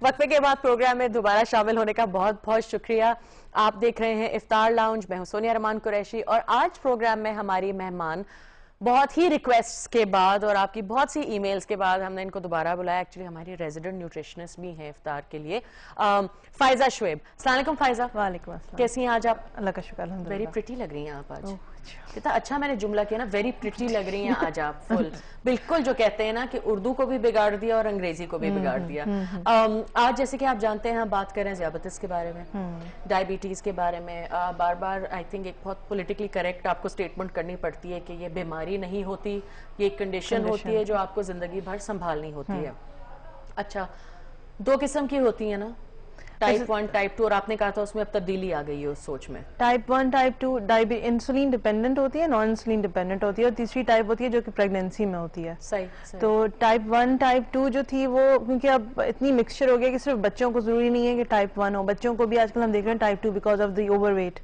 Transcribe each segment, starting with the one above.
वक्फे के बाद प्रोग्राम में दोबारा शामिल होने का बहुत बहुत शुक्रिया। आप देख रहे हैं इफ्तार लाउंज, मैं हूं सोनिया रमान कुरैशी और आज प्रोग्राम में हमारी मेहमान बहुत ही रिक्वेस्ट्स के बाद और आपकी बहुत सी ईमेल्स के बाद हमने इनको दोबारा बुलाया। एक्चुअली हमारी रेजिडेंट न्यूट्रिशनिस्ट भी हैं इफ्तार के लिए, फायजा शुएब। अस्सलाम वालेकुम फायजा। वालेकुम अस्सलाम। कैसी हैं आज आप? अल्लाह का शुक्र अल्हम्दुलिल्लाह। वेरी प्रिटी लग रही हैं आप आज। कितना अच्छा मैंने जुमला किया ना, वेरी प्रिटी लग रही हैं आज आप। फुल बिल्कुल जो कहते हैं ना कि उर्दू को भी बिगाड़ दिया और अंग्रेजी को भी बिगाड़ दिया। आज जैसे कि आप जानते हैं हम बात कर रहे हैं ज़ियाबतीस के बारे में, डायबिटीज के बारे में। बार बार आई थिंक एक बहुत पॉलिटिकली करेक्ट आपको स्टेटमेंट करनी पड़ती है कि ये बीमारी नहीं होती, ये एक कंडीशन होती है जो आपको जिंदगी भर संभालनी होती है। अच्छा, दो किस्म की होती है ना, टाइप 1 टाइप 2, और आपने कहा था उसमें अब तब्दीली आ गई है उस सोच में। टाइप 1 टाइप 2 इंसुलिन डिपेंडेंट होती है, नॉन इंसुलिन डिपेंडेंट होती है, और तीसरी टाइप होती है जो कि प्रेगनेंसी में होती है। सही। तो टाइप 1 टाइप 2 जो थी वो, क्योंकि अब इतनी मिक्सचर हो गया कि सिर्फ बच्चों को जरूरी नहीं है कि टाइप 1 हो, बच्चों को भी आजकल हम देख रहे हैं type 2 because of the overweight,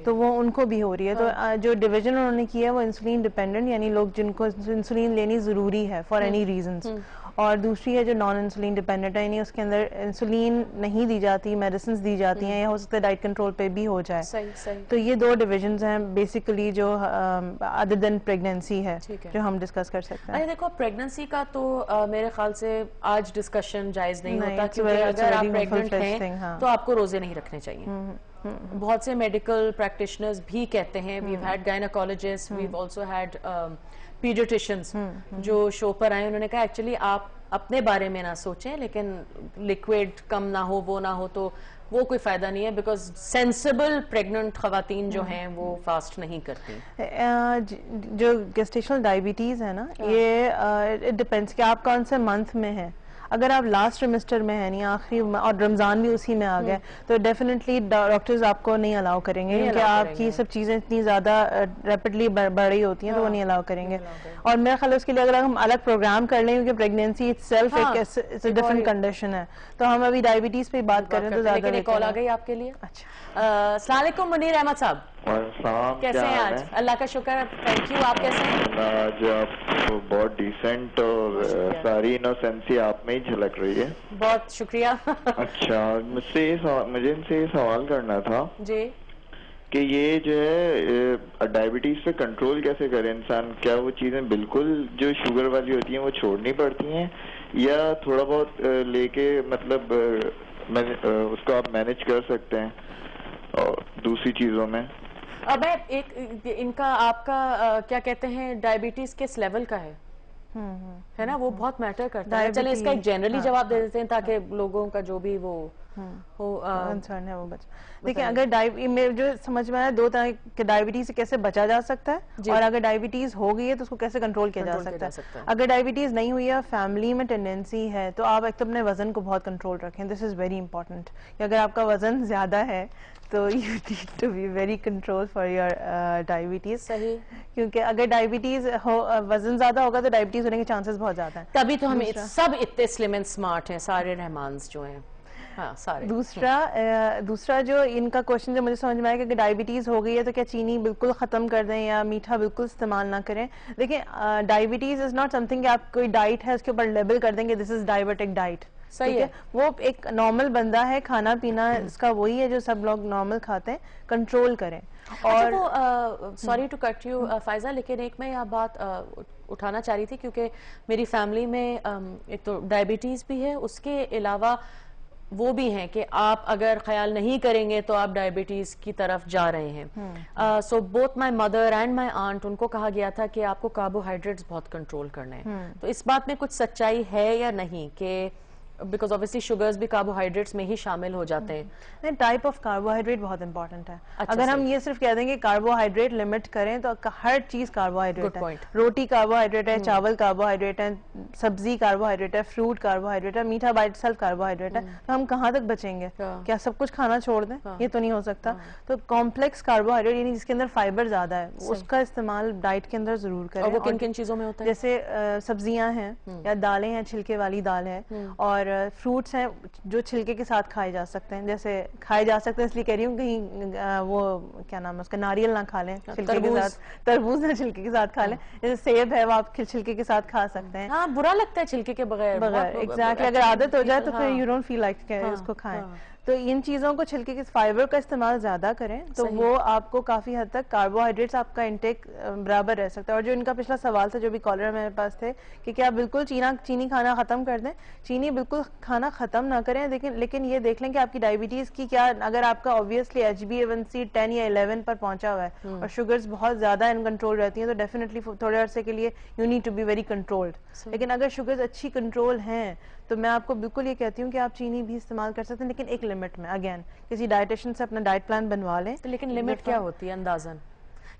तो वो उनको भी हो रही है। तो जो डिवीजन उन्होंने किया है वो इंसुलिन डिपेंडेंट, यानी लोग जिनको इंसुलिन लेनी जरूरी है फॉर एनी रीजंस, और दूसरी है जो नॉन इंसुलिन डिपेंडेंट है, यानी उसके अंदर इंसुलिन नहीं दी जाती, मेडिसिन दी जाती हैं, या हो सकता है डाइट कंट्रोल पे भी हो जाए। सही। तो ये दो डिविजन्स हैं बेसिकली जो अदर देन प्रेगनेंसी है जो हम डिस्कस कर सकते हैं। अरे देखो, प्रेगनेंसी का तो मेरे ख्याल से आज डिस्कशन जायज नहीं होता, क्योंकि अगर आप प्रेग्नेंट हैं तो आपको रोजे नहीं रखने चाहिए। बहुत से मेडिकल प्रैक्टिशनर्स भी कहते हैं, we have had gynaecologist, we have also had paediatricians जो शो पर आए, उन्होंने कहा एक्चुअली आप अपने बारे में ना सोचें, लेकिन लिक्विड कम ना हो, वो ना हो, तो वो कोई फायदा नहीं है, बिकॉज सेंसिबल प्रेग्नेंट खवातीन जो हैं वो फास्ट नहीं करती। जो गेस्टेशनल डायबिटीज है ना, ये इट डिपेंड्स कि आप कौन से मंथ में हैं। अगर आप लास्ट ट्रिमेस्टर में है, नहीं आखिरी, और रमजान भी उसी में आ गया, तो डेफिनेटली डॉक्टर्स आपको नहीं अलाउ करेंगे, क्योंकि आपकी सब चीजें इतनी ज्यादा रैपिडली बढ़ रही होती हैं, तो वो नहीं अलाउ करेंगे। और मेरे ख्याल उसके लिए अगर हम अलग प्रोग्राम कर लें, क्योंकि प्रेगनेंसी इटसेल्फ एक डिफरेंट कंडीशन है, तो हम अभी डायबिटीज पे बात कर रहे हैं तो ज्यादा। कॉल आ गई आपके लिए। अच्छा, अस्सलाम वालेकुम मुनीर अहमद साहब, कैसे हैं आज? अल्लाह का शुक्र, थैंक यू। आप कैसे हैं? आज आप बहुत डिसेंट और सारी इनोसेंसी आप में ही झलक रही है। बहुत शुक्रिया। अच्छा, मुझे इनसे ये सवाल करना था जी कि ये जो है डायबिटीज पे कंट्रोल कैसे करे इंसान? क्या वो चीजें बिल्कुल जो शुगर वाली होती हैं वो छोड़नी पड़ती हैं, या थोड़ा बहुत लेके मतलब उसको आप मैनेज कर सकते हैं? और दूसरी चीजों में अब एक इनका आपका क्या कहते हैं, डायबिटीज किस लेवल का है ना, वो बहुत मैटर करता है। चलिए इसका एक जनरली जवाब दे देते हैं ताकि लोगों का जो भी वो हो कंसर्न है वो देखिए, अगर जो समझ में आया, दो तरह के डायबिटीज से कैसे बचा जा सकता है, और अगर डायबिटीज हो गई है तो उसको कैसे कंट्रोल किया जा सकता है। अगर डायबिटीज नहीं हुई है, फैमिली में टेंडेंसी है, तो आप एक तो अपने वजन को बहुत कंट्रोल रखें। This is very important. अगर आपका वजन ज्यादा है तो you need to be very control for your diabetes. सही, क्योंकि अगर डायबिटीज हो, वजन ज्यादा होगा तो डायबिटीज होने के चांसेस बहुत ज्यादा हैं। तभी तो हम सब इतने स्लिम एंड स्मार्ट हैं, सारे रहमान जो हैं। हाँ, सारे। दूसरा जो इनका क्वेश्चन जो मुझे समझ में आया कि डायबिटीज हो गई है तो क्या चीनी बिल्कुल खत्म कर दें या मीठा बिल्कुल इस्तेमाल ना करें? देखिए, डायबिटीज इज नॉट समथिंग कि आप कोई डाइट है उसके ऊपर लेबल कर देंगे दिस इज डायबिटिक डाइट। सही है, वो एक नॉर्मल बंदा है, खाना पीना इसका वही है जो सब लोग नॉर्मल खाते हैं, कंट्रोल करें। और वो sorry to cut you Faiza, लेकिन एक मैं यहाँ बात उठाना चाह रही थी, क्योंकि मेरी फैमिली में एक तो डायबिटीज भी है, उसके अलावा वो भी हैं कि आप अगर ख्याल नहीं करेंगे तो आप डायबिटीज की तरफ जा रहे हैं। So both my mother and my aunt, उनको कहा गया था कि आपको कार्बोहाइड्रेट्स बहुत कंट्रोल करने हैं। तो इस बात में कुछ सच्चाई है या नहीं कि बिकॉज ऑब्वियसली शुगर्स भी कार्बोहाइड्रेट्स में ही शामिल हो जाते हैं? टाइप ऑफ कार्बोहाइड्रेट बहुत इंपॉर्टेंट है। अगर हम ये सिर्फ कह देंगे कार्बोहाइड्रेट लिमिट करें तो हर चीज कार्बोहाइड्रेट है। रोटी कार्बोहाइड्रेट है, चावल कार्बोहाइड्रेट है, सब्जी कार्बोहाइड्रेट है, फ्रूट कार्बोहाइड्रेट है, मीठा बाय इटसेल्फ कार्बोहाइड्रेट है। तो हम कहाँ तक बचेंगे? क्या सब कुछ खाना छोड़ दें? ये तो नहीं हो सकता। तो कॉम्प्लेक्स कार्बोहाइड्रेट यानी जिसके अंदर फाइबर ज्यादा है, उसका इस्तेमाल डाइट के अंदर जरूर करें। और वो किन किन चीजों में होता है? जैसे सब्जियां हैं या दालें हैं, छिलके वाली दाल है, और और फ्रूट्स हैं जो छिलके के साथ खाए जा सकते हैं, जैसे खाए जा सकते हैं इसलिए कह रही हूँ कहीं वो क्या नाम है उसका, नारियल ना खा लें छिलके के साथ, तरबूज ना छिलके के साथ खा लें, जैसे सेब है वो आप छिलके के साथ खा सकते हैं। हाँ, बुरा लगता है छिलके के बगैर एग्जैक्टली, अगर आदत हो जाए तो फिर यू डोंट फील लाइक इसको खाएं। तो इन चीज़ों को छिलके के फाइबर का इस्तेमाल ज़्यादा करें तो वो आपको काफ़ी हद तक कार्बोहाइड्रेट्स आपका इंटेक बराबर रह सकता है। और जो इनका पिछला सवाल था जो भी कॉलर मेरे पास थे कि क्या बिल्कुल चीनी खाना ख़त्म कर दें, चीनी बिल्कुल खाना ख़त्म ना करें, लेकिन ये देख लें कि आपकी डायबिटीज़ की क्या, अगर आपका ऑब्वियसली HbA1c 10 या 11 पर पहुंचा हुआ है और शुगर्स बहुत ज़्यादा इन कंट्रोल रहती हैं तो डेफिनेटली थोड़े अरसे के लिए you need to be very controlled. लेकिन अगर शुगर्स अच्छी कंट्रोल हैं तो मैं आपको बिल्कुल ये कहती हूँ कि आप चीनी भी इस्तेमाल कर सकते हैं, लेकिन एक लिमिट में। अगेन किसी डाइटिशियन से अपना डाइट प्लान बनवा लें। तो लेकिन लिमिट क्या होती है अंदाजन?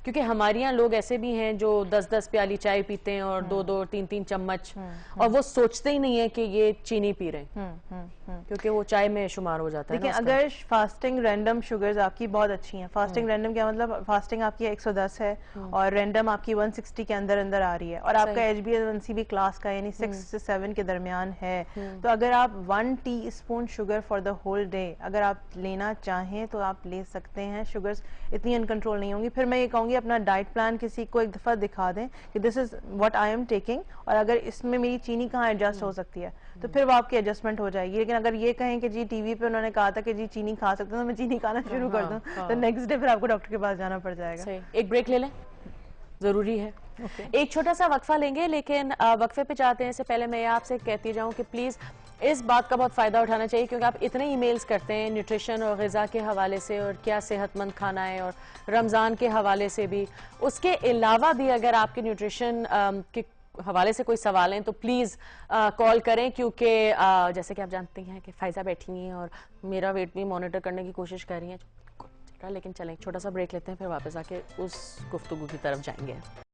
क्योंकि हमारे यहाँ लोग ऐसे भी हैं जो 10-10 प्याली चाय पीते हैं और 2-2 3-3 चम्मच, और वो सोचते ही नहीं है कि ये चीनी पी रहे हैं क्योंकि वो चाय में शुमार हो जाता है। देखिए अगर फास्टिंग रैंडम शुगर्स आपकी बहुत अच्छी हैं, फास्टिंग रैंडम क्या मतलब, फास्टिंग आपकी 110 है और रैंडम आपकी 160 के अंदर अंदर आ रही है और आपका HbA1c भी क्लास का यानी 6 से 7 के दरमियान है, तो अगर आप 1 teaspoon sugar for the whole day अगर आप लेना चाहें तो आप ले सकते हैं। शुगर्स इतनी अनकंट्रोल नहीं होंगी। फिर मैं ये कहूँगी अपना डाइट प्लान किसी को एक दफ़ा दिखा दें कि this is what I am taking और अगर इसमें मेरी चीनी कहाँ एडजस्ट हो सकती है तो फिर वो आपकी एडजस्टमेंट हो जाएगी। लेकिन अगर ये कहें कि जी टीवी पे उन्होंने कहा था कि जी चीनी खा सकते हैं तो मैं चीनी खाना शुरू कर दूं तो नेक्स्ट डे फिर आपको डॉक्टर के पास जाना पड़ जाएगा। एक ब्रेक ले लें, जरूरी है। एक छोटा सा वक्फा लेंगे, लेकिन वक्फे पे जाते हैं इससे पहले मैं आपसे कहती जाऊं कि प्लीज इस बात का बहुत फ़ायदा उठाना चाहिए क्योंकि आप इतने ईमेल्स करते हैं न्यूट्रिशन और ग़िज़ा के हवाले से और क्या सेहतमंद खाना है और रमज़ान के हवाले से भी। उसके अलावा भी अगर आपके न्यूट्रिशन के हवाले से कोई सवाल हैं तो प्लीज़ कॉल करें क्योंकि जैसे कि आप जानते हैं कि फ़ायज़ा बैठी हुई हैं और मेरा वेट भी मॉनिटर करने की कोशिश कर रही हैं। लेकिन चलें छोटा सा ब्रेक लेते हैं, फिर वापस आके उस गुफ्तगू की तरफ जाएंगे।